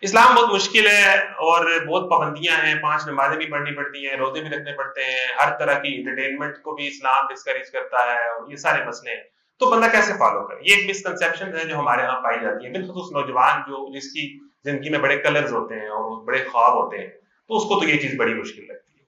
اسلام بہت مشکل ہے اور بہت پابندیاں ہیں، 5 نمازیں بھی پڑھنی پڑتی ہیں، روزے بھی رکھنے پڑتے ہیں، ہر طرح کی انٹرٹینمنٹ کو بھی اسلام ڈسکریج کرتا ہے، اور یہ سارے مسئلے ہیں. تو بندہ کیسے فالو کرے؟ یہ ایک مسکنسیپشن ہے جو ہمارے ہاں پائی جاتی ہے، بالخصوص نوجوان جس کی زندگی میں بڑے کلرز ہوتے ہیں اور بڑے خواب ہوتے ہیں، تو اس کو تو یہ چیز بڑی مشکل لگتی ہے.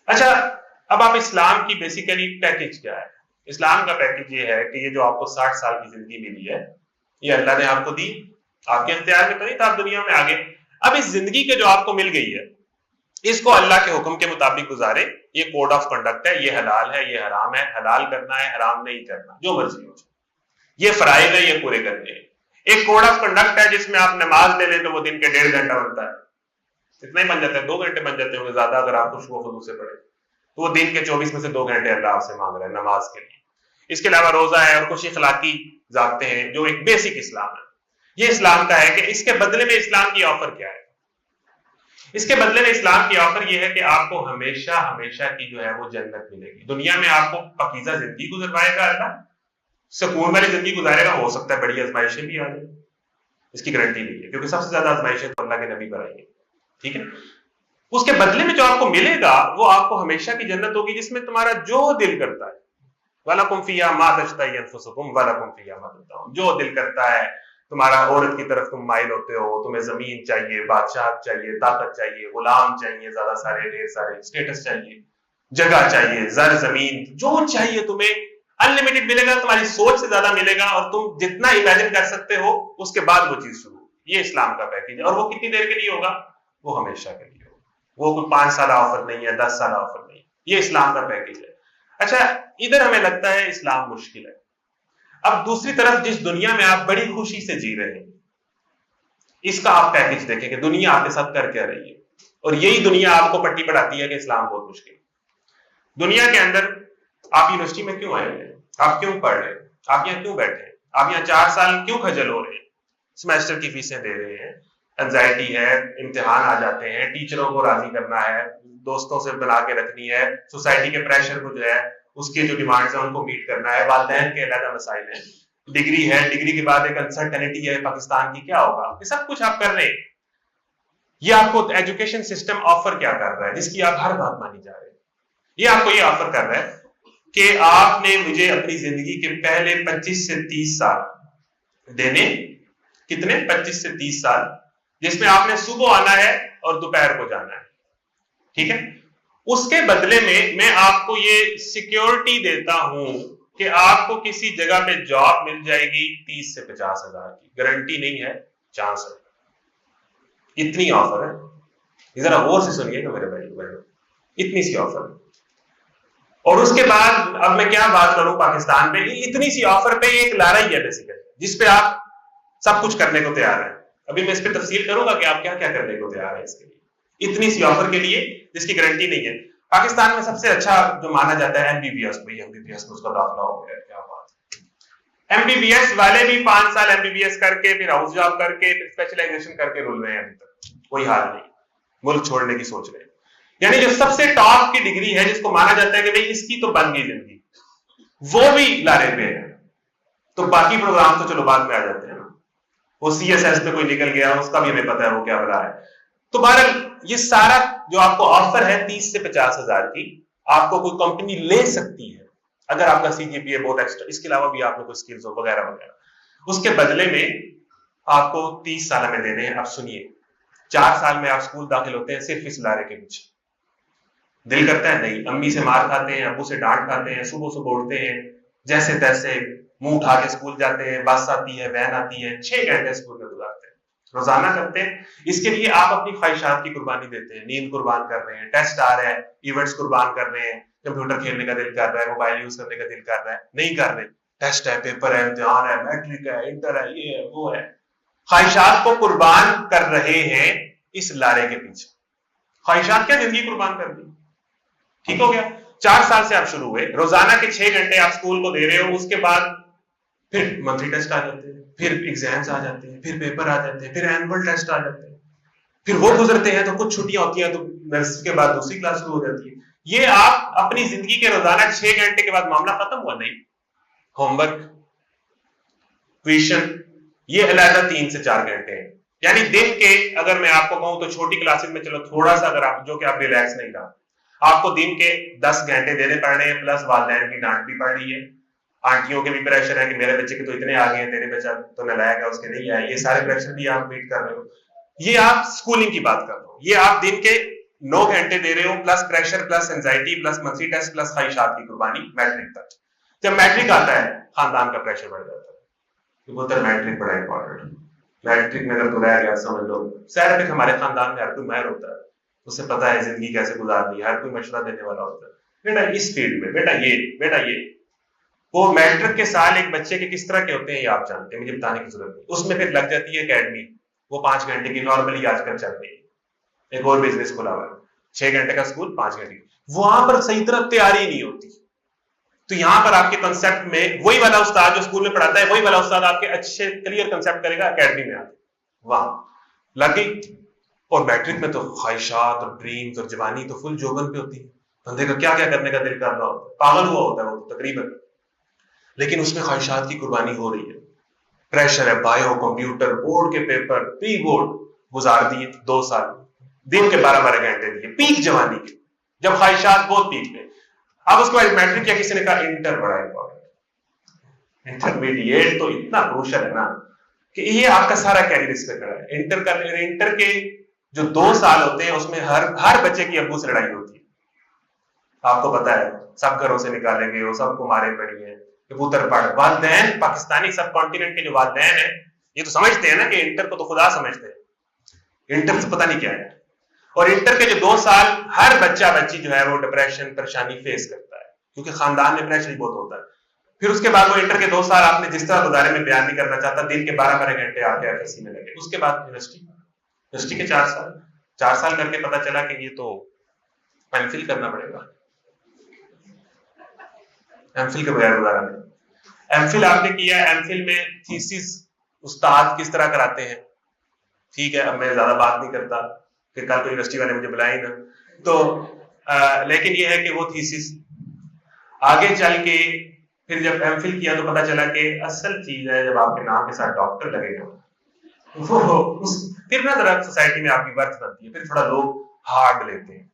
اچھا، اب آپ اسلام کی بیسیکلی پیکج کیا ہے؟ اسلام کا پیکج یہ ہے کہ یہ جو آپ کو 60 سال کی زندگی ملی ہے، یہ اللہ نے آپ کو دی، آپ کے اختیار میں تو نہیں تھا، آپ دنیا میں آگے. اب اس زندگی کے جو آپ کو مل گئی ہے، اس کو اللہ کے حکم کے مطابق گزارے. یہ کوڈ آف کنڈکٹ ہے، یہ حلال ہے، یہ حرام ہے، حلال کرنا ہے، حرام نہیں کرنا، جو مرضی ہو. یہ فرائض ہے، یہ پورے کرنے ہیں. ایک کوڈ آف کنڈکٹ ہے جس میں آپ نماز لے لیں تو وہ دن کے 1.5 گھنٹہ بنتا ہے، اتنا ہی بن جاتا ہے، 2 گھنٹے بن جاتے ہیں زیادہ اگر آپ خوشبو خضو سے پڑھیں تو وہ دن کے 24 میں سے 2 گھنٹے اللہ آپ سے مانگ رہے ہیں نماز کے لیے. اس کے علاوہ روزہ ہے اور کچھ اخلاقی ضابطے ہیں جو ایک بیسک اسلام ہے. یہ اسلام کا ہے کہ اس کے بدلے میں اسلام کی آفر کیا ہے؟ اس کے بدلے میں اسلام کی آفر یہ ہے کہ آپ کو ہمیشہ ہمیشہ کی جو ہے وہ جنت ملے گی. دنیا میں آپ کو پاکیزہ زندگی گزروائے گا اللہ، سکون والی زندگی گزارے گا. ہو سکتا ہے بڑی آزمائشیں بھی آ جائیں، اس کی گارنٹی نہیں ہے، کیونکہ سب سے زیادہ آزمائشیں تو اللہ کے نبی پر آئی ہیں. ٹھیک ہے، اس کے بدلے میں جو آپ کو ملے گا وہ آپ کو ہمیشہ کی جنت ہوگی، جس میں تمہارا جو دل کرتا ہے، وَلَكُمْ فِيهَا مَا تَشْتَهِي أَنفُسُكُمْ وَلَكُمْ فِيهَا مَا تَدَّعُونَ. جو دل کرتا ہے، تمہارا عورت کی طرف تم مائل ہوتے ہو، تمہیں زمین چاہیے، بادشاہت چاہیے، طاقت چاہیے، غلام چاہیے، زیادہ سارے ڈھیر سارے اسٹیٹس چاہیے، جگہ چاہیے، زر زمین، جو چاہیے تمہیں انلمیٹڈ ملے گا، تمہاری سوچ سے زیادہ ملے گا، اور تم جتنا امیجن کر سکتے ہو اس کے بعد وہ چیز شروع. یہ اسلام کا پیکج ہے، اور وہ کتنی دیر کے لیے ہوگا؟ وہ ہمیشہ کے لیے ہوگا. وہ کوئی 5 سالہ آفر نہیں ہے، 10 سالہ آفر نہیں. یہ اسلام کا پیکج ہے. اچھا، ادھر ہمیں لگتا ہے اسلام مشکل ہے. اب دوسری طرف جس دنیا میں آپ بڑی خوشی سے جی رہے ہیں، اس کا آپ پیکج دیکھیں کہ دنیا آپ کے ساتھ کر کیا رہی ہے، اور یہی دنیا آپ کو پٹی پڑھاتی ہے کہ اسلام بہت مشکل ہے. دنیا کے اندر آپ یونیورسٹی میں کیوں آئے ہیں؟ آپ کیوں پڑھ رہے ہیں؟ آپ یہاں کیوں بیٹھے ہیں؟ آپ یہاں 4 سال کیوں خجل ہو رہے ہیں؟ سیمیسٹر کی فیسیں دے رہے ہیں، انزائٹی ہے، امتحان آ جاتے ہیں، ٹیچروں کو راضی کرنا ہے، دوستوں سے بنا کے رکھنی ہے، سوسائٹی کے پریشر کو جو ہے اس کے جو ڈیمانڈز ہیں ان کو میٹ کرنا ہے، والدین کے علیحدہ مسائل ہیں، ڈگری ہے، ڈگری کے بعد ایک انسرٹنٹی ہے پاکستان کی، کیا ہوگا؟ یہ سب کچھ آپ کر رہے ہیں. یہ آپ کو ایجوکیشن سسٹم آفر کیا کر رہا ہے جس کی آپ ہر بات مانی جا رہے ہیں؟ یہ آپ کو یہ آفر کر رہا ہے کہ آپ نے مجھے اپنی زندگی کے پہلے 25 سے 30 سال دینے. کتنے؟ 25 سے 30 سال، جس میں آپ نے صبح آنا ہے اور دوپہر کو جانا ہے. ٹھیک ہے، اس کے بدلے میں آپ کو یہ سیکیورٹی دیتا ہوں کہ آپ کو کسی جگہ پہ جاب مل جائے گی 30 سے 50 ہزار کی. گارنٹی نہیں ہے، چانس ہے. اتنی آفر ہے، ذرا غور سے سنیے گا میرے بھائی، اتنی سی آفر ہے. اور اس کے بعد اب میں کیا بات کروں پاکستان میں، اتنی سی آفر پہ ایک لارا ہی ہے بیسیکلی، جس پہ آپ سب کچھ کرنے کو تیار ہیں. ابھی میں اس پہ تفصیل کروں گا کہ آپ کیا کیا کرنے کو تیار ہیں اس کے لیے، اتنی سی آفر کے لیے جس کی گارنٹی نہیں ہے. پاکستان میں سب سے اچھا جو مانا جاتا ہے MBBS. MBBS میں اس کا داخلہ ہو گیا، کیا بات ہے. MBBS والے بھی 5 سال MBBS کر کے پھر ہاؤس جاب کر کے پھر اسپیشلائزیشن کر کے رول رہے ہیں. ابھی تک کوئی حال نہیں، ملک چھوڑنے کی سوچ رہے ہیں. یعنی جو سب سے ٹاپ کی ڈگری ہے جس کو مانا جاتا ہے کہ بھئی اس کی تو بن گئی زندگی، وہ بھی لارے پہ ہے. تو باقی پروگرام تو چلو بعد میں آ جاتے ہیں نا، وہ CSS پہ کوئی نکل گیا، اس کا بھی ہمیں پتا ہے وہ کیا بلا ہے. تو بہرحال یہ سارا جو آپ کو آفر ہے 30 سے 50 ہزار کی، آپ کو کوئی کمپنی لے سکتی ہے اگر آپ کا CGPA بہت ایکسٹرا، اس کے علاوہ بھی آپ نے کوئی سکلز ہو وغیرہ وغیرہ. اس کے بدلے میں آپ کو 30 سال میں دینے ہیں. اب سنیے، 4 سال میں آپ اسکول داخل ہوتے ہیں صرف اس لارے کے پیچھے. دل کرتا ہے نہیں، امی سے مار کھاتے ہیں، ابو سے ڈانٹ کھاتے ہیں، صبح صبح اٹھتے ہیں جیسے تیسے، منہ اٹھا کے اسکول جاتے ہیں، بس آتی ہے، وین آتی ہے، 6 گھنٹے اسکول میں گزارتے ہیں، روزانہ کرتے ہیں. اس کے لیے آپ اپنی خواہشات کی قربانی دیتے ہیں، نیند قربان کر رہے ہیں، ٹیسٹ آ رہے ہیں، ایونٹس قربان کر رہے ہیں، کمپیوٹر کھیلنے کا دل کر رہا ہے، موبائل یوز کرنے کا دل کر رہا ہے، نہیں کر رہے. ٹیسٹ ہے، پیپر ہے، امتحان ہے، میٹرک ہے، انٹر ہے، یہ ہے وہ ہے. خواہشات کو قربان کر رہے ہیں اس لارے کے پیچھے. خواہشات کیا، زندگی قربان کر دی. ٹھیک ہو گیا. 4 سال سے آپ شروع ہوئے، روزانہ کے 6 گھنٹے آپ اسکول کو دے رہے ہو. اس کے بعد پھر منتھلی ٹیسٹ آ جاتے ہیں، پھر ایگزامز آ جاتے ہیں، پھر پیپر آ جاتے ہیں، پھر اینول ٹیسٹ آ جاتے ہیں، پھر وہ گزرتے ہیں تو کچھ چھٹیاں ہوتی ہیں تو نرسری کے بعد دوسری کلاس شروع ہو جاتی ہے. یہ آپ اپنی زندگی کے روزانہ 6 گھنٹے کے بعد معاملہ ختم ہوا نہیں. ہوم ورک، ٹیوشن، یہ علیحدہ 3 سے 4 گھنٹے ہیں. یعنی دن کے اگر میں آپ کو کہوں تو چھوٹی کلاسز میں چلو تھوڑا سا اگر آپ جو کہ آپ ریلیکس نہیں رہا، آپ کو دن کے 10 گھنٹے دینے پڑ رہے ہیں، پلس والدین کی ڈانٹ بھی پڑ رہی ہے، آنٹیوں کے بھی پریشر ہے کہ میرے بچے کے تو اتنے آ گئے ہیں، تیرے بچہ تو نالائق ہے اس کے نہیں آئے، یہ سارے پریشر بھی آپ میٹ کر رہے ہو. یہ آپ اسکولنگ کی بات کر رہے ہو، یہ آپ دن کے 9 گھنٹے دے رہے ہو، plus pressure, plus anxiety, plus monthly test, plus خواہشات کی قربانی میٹرک تک. جب میٹرک آتا ہے خاندان کا پریشر بڑھ جاتا ہے، تو میٹرک بڑا امپورٹنٹ. میٹرک میں اگر تو رہ گیا سمجھ لو سیر پہ ہمارے خاندان میں ہر کوئی ماہر ہوتا ہے، اسے پتا ہے زندگی کیسے گزارنی ہے، ہر کوئی مشورہ دینے والا ہوتا ہے. بیٹا اس فیلڈ میں بیٹا یہ وہ میٹرک کے سال ایک بچے کے کس طرح کے ہوتے ہیں یہ آپ جانتے ہیں، مجھے بتانے کی ضرورت نہیں. اس میں پھر لگ جاتی ہے اکیڈمی، وہ 5 گھنٹے کی نارملی آج کل چل رہی ہے. ایک اور بزنس کھلا ہوا ہے، 6 گھنٹے کا اسکول، 5 گھنٹے کی. وہاں پر صحیح طرح تیاری نہیں ہوتی. تو یہاں پر آپ کے کنسپٹ میں وہی والا استاد جو اسکول میں پڑھاتا ہے، وہی والا استاد آپ کے اچھے کلیئر کنسپٹ کرے گا اکیڈمی میں آتے وہاں لگ گئی. اور میٹرک میں تو خواہشات اور ڈریمز اور جوانی تو فل جوبن پہ ہوتی ہے، بندے کا کیا کیا کرنے کا دل کر رہا ہوتا ہے، پاگل ہوا ہوتا ہے وہ تقریباً. لیکن اس میں خواہشات کی قربانی ہو رہی ہے. پریشر ہے، بایو، کمپیوٹر، بورڈ کے پیپر، پری بورڈ گزار دیے 2 سال، دن کے 12 گھنٹے دیے، پیک جوانی کے جب خواہشات بہت پیک پہ. اب اس کے بعد میٹرک کیا کسی نے کہا انٹر بڑا امپورٹنٹ. انٹرمیڈیٹ تو اتنا کروشل ہے نا کہ یہ آپ کا سارا کیریئر اس پہ کھڑا ہے. انٹر کے جو 2 سال ہوتے ہیں اس میں ہر بچے کی ابو سے لڑائی ہوتی ہے. آپ کو پتا ہے سب گھروں سے نکالے گئے ہو، سب کو مارے پڑی ہیں، کبوتر پڑ. والدین پاکستانی سب کانٹیننٹ کے جو والدین ہیں یہ تو سمجھتے ہیں نا کہ انٹر کو تو خدا سمجھتے ہیں، انٹر سے پتہ نہیں کیا ہے. اور انٹر کے جو 2 سال ہر بچہ بچی جو ہے وہ ڈپریشن پریشانی فیس کرتا ہے کیونکہ خاندان میں پریشر ہی بہت ہوتا ہے. پھر اس کے بعد وہ انٹر کے 2 سال آپ نے جس طرح گزارے میں بیان نہیں کرنا چاہتا، دن کے 12 گھنٹے آ کے ایف میں لگے. اس کے بعد یونیورسٹی کے 4 سال کر کے پتا چلا کہ یہ تو ایم فل کرنا پڑے گا. ایم فل کے بغیر گزارا نہیں. ایم فل آپ نے کیا، ایم فل میں تھیسس استاد کس طرح کراتے ہیں، ٹھیک ہے اب میں زیادہ بات نہیں کرتا کہ کل کو یونیورسٹی والے مجھے بلائیں نا تو لیکن یہ ہے کہ وہ تھیسس آگے چل کے پھر جب ایم فل کیا تو پتا چلا کہ اصل چیز ہے جب آپ کے نام کے ساتھ ڈاکٹر لگے گا پھر نا ذرا سوسائٹی میں آپ کی برتھ بنتی ہے، پھر تھوڑا لوگ ہارڈ لیتے ہیں.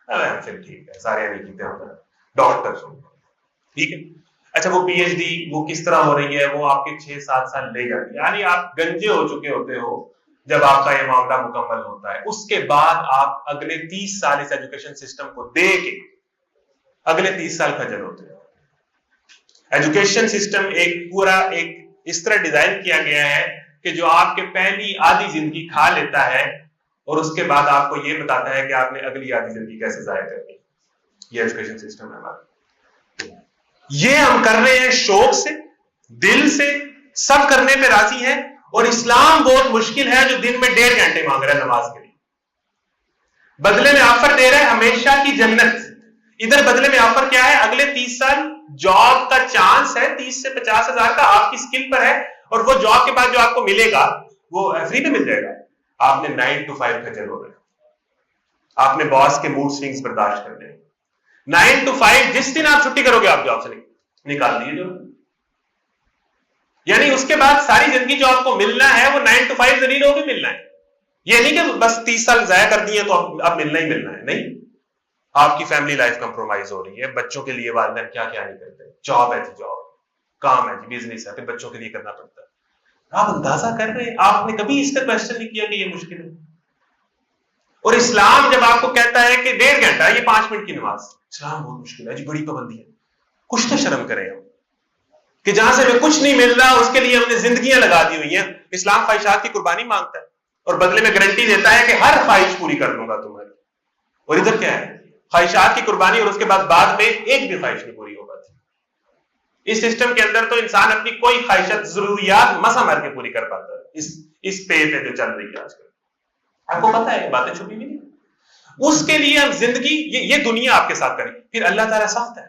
ایم فل ٹھیک ہے سارے نہیں کیتے ہوتے ڈاکٹر ٹھیک ہے. اچھا وہ پی ایچ ڈی وہ کس طرح ہو رہی ہے، وہ آپ کے 6-7 سال لے جاتی ہے، یعنی آپ گنجے ہو چکے ہوتے ہو جب آپ کا یہ معاملہ مکمل ہوتا ہے. اس کے بعد آپ اگلے 30 سال اس ایجوکیشن سسٹم کو دے کے اگلے 30 سال خجل ہوتے ہیں. ایجوکیشن سسٹم ایک اس طرح ڈیزائن کیا گیا ہے کہ جو آپ کے پہلی آدھی زندگی کھا لیتا ہے اور اس کے بعد آپ کو یہ بتاتا ہے کہ آپ نے اگلی آدھی زندگی کیسے ضائع کرنی. یہ ایجوکیشن سسٹم ہے ہمارا. یہ ہم کر رہے ہیں شوق سے، دل سے، سب کرنے پہ راضی ہیں. اور اسلام بہت مشکل ہے جو دن میں 1.5 گھنٹے مانگ رہا ہے نماز کے لیے، بدلے میں آفر دے رہا ہے ہمیشہ کی جنت. ادھر بدلے میں آفر کیا ہے، اگلے 30 سال جاب کا چانس ہے 30 سے 50 ہزار کا آپ کی سکل پر ہے، اور وہ جاب کے بعد جو آپ کو ملے گا وہ فری میں مل جائے گا. آپ نے 9 to 5 خجل ہو رہے ہیں، آپ نے باس کے موڈ سوئنگز برداشت کرنے ہیں. 9 to 5 جس دن آپ چھٹی کرو گے آپ جاب سے نکال دیے جو، یعنی اس کے بعد ساری زندگی جو آپ کو ملنا ہے وہ 9 to 5 ضرور ہوگی ملنا ہے. یہ نہیں کہ بس 30 سال ضائع کر دیے تو اب ملنا ہی ملنا ہے، نہیں. آپ کی فیملی لائف کمپرومائز ہو رہی ہے، بچوں کے لیے والدین کیا کیا نہیں کرتے، جاب ہے جی جاب، کام ہے جی بزنس ہے، پھر بچوں کے لیے کرنا پڑتا ہے. آپ اندازہ کر رہے ہیں، آپ نے کبھی اس کا کوشچن نہیں کیا کہ یہ مشکل ہے. اور اسلام جب آپ کو کہتا ہے کہ 1.5 گھنٹہ یہ 5 منٹ کی نماز، اسلام بہت مشکل ہے جی، بڑی پابندی ہے. کچھ تو شرم کریں ہم کہ جہاں سے ہمیں کچھ نہیں مل رہا اس کے لیے ہم نے زندگیاں لگا دی ہوئی ہیں. اسلام خواہشات کی قربانی مانگتا ہے اور بدلے میں گارنٹی دیتا ہے کہ ہر خواہش پوری کر دوں گا تمہاری. اور ادھر کیا ہے، خواہشات کی قربانی اور اس کے بعد میں ایک بھی خواہش نہیں پوری ہو پاتی. اس سسٹم کے اندر تو انسان اپنی کوئی خواہشات ضروریات مسا مر کے پوری کر پاتا ہے. اس پہ جو چل رہی ہے آج کل آپ کو پتا ہے باتیں چھپی بھی نہیں. اس کے لیے ہم زندگی یہ دنیا آپ کے ساتھ کریں، پھر اللہ تعالیٰ سخت ہے،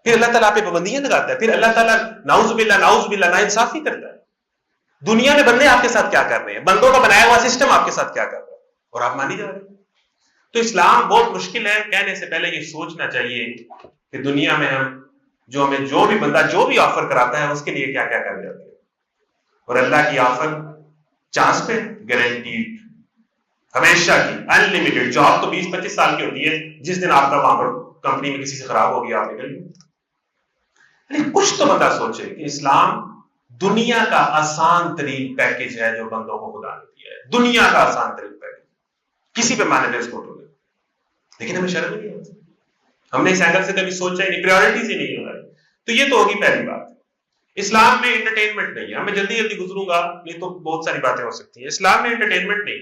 پھر اللہ تعالیٰ پہ پابندیاں لگاتا ہے، پھر اللہ تعالیٰ نعوذ باللہ ناانصافی کرتا ہے. دنیا میں بندے آپ کے ساتھ کیا کر رہے ہیں، بندوں کا بنایا ہوا سسٹم آپ کے ساتھ کیا کر رہا ہے، اور آپ مانی جا رہے ہیں. تو اسلام بہت مشکل ہے. کہنے سے پہلے یہ سوچنا چاہیے کہ دنیا میں ہمیں جو بھی بندہ جو بھی آفر کراتا ہے اس کے لیے کیا کیا کر جاتے ہیں. اور اللہ کی آفر چانس پہ گارنٹیڈ، ہمیشہ کی انلمیٹڈ جاب تو 20-25 سال کی ہوتی ہے، جس دن آپ کا وہاں پر کمپنی میں کسی سے خراب ہو گیا آپ نکل گئے۔ کچھ تو بندہ سوچے کہ اسلام دنیا کا آسان ترین پیکج ہے جو بندوں کو خدا نے دیا ہے، دنیا کا آسان ترین پیکج، کسی پہ مانے ٹرانسپورٹ ہو گیا، لیکن ہمیں شرم نہیں آتی، ہم نے اس اینگل سے کبھی سوچا ہی نہیں، پریورٹیز ہی نہیں ہماری۔ تو یہ تو ہوگی پہلی بات۔ اسلام میں انٹرٹینمنٹ نہیں ہے، میں جلدی جلدی گزروں گا نہیں تو بہت ساری باتیں ہو سکتی ہیں۔ اسلام میں انٹرٹینمنٹ نہیں،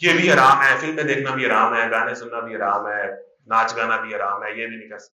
یہ بھی حرام ہے، فلمیں دیکھنا بھی حرام ہے، گانے سننا بھی حرام ہے، ناچ گانا بھی حرام ہے، یہ بھی نہیں کر سکتے۔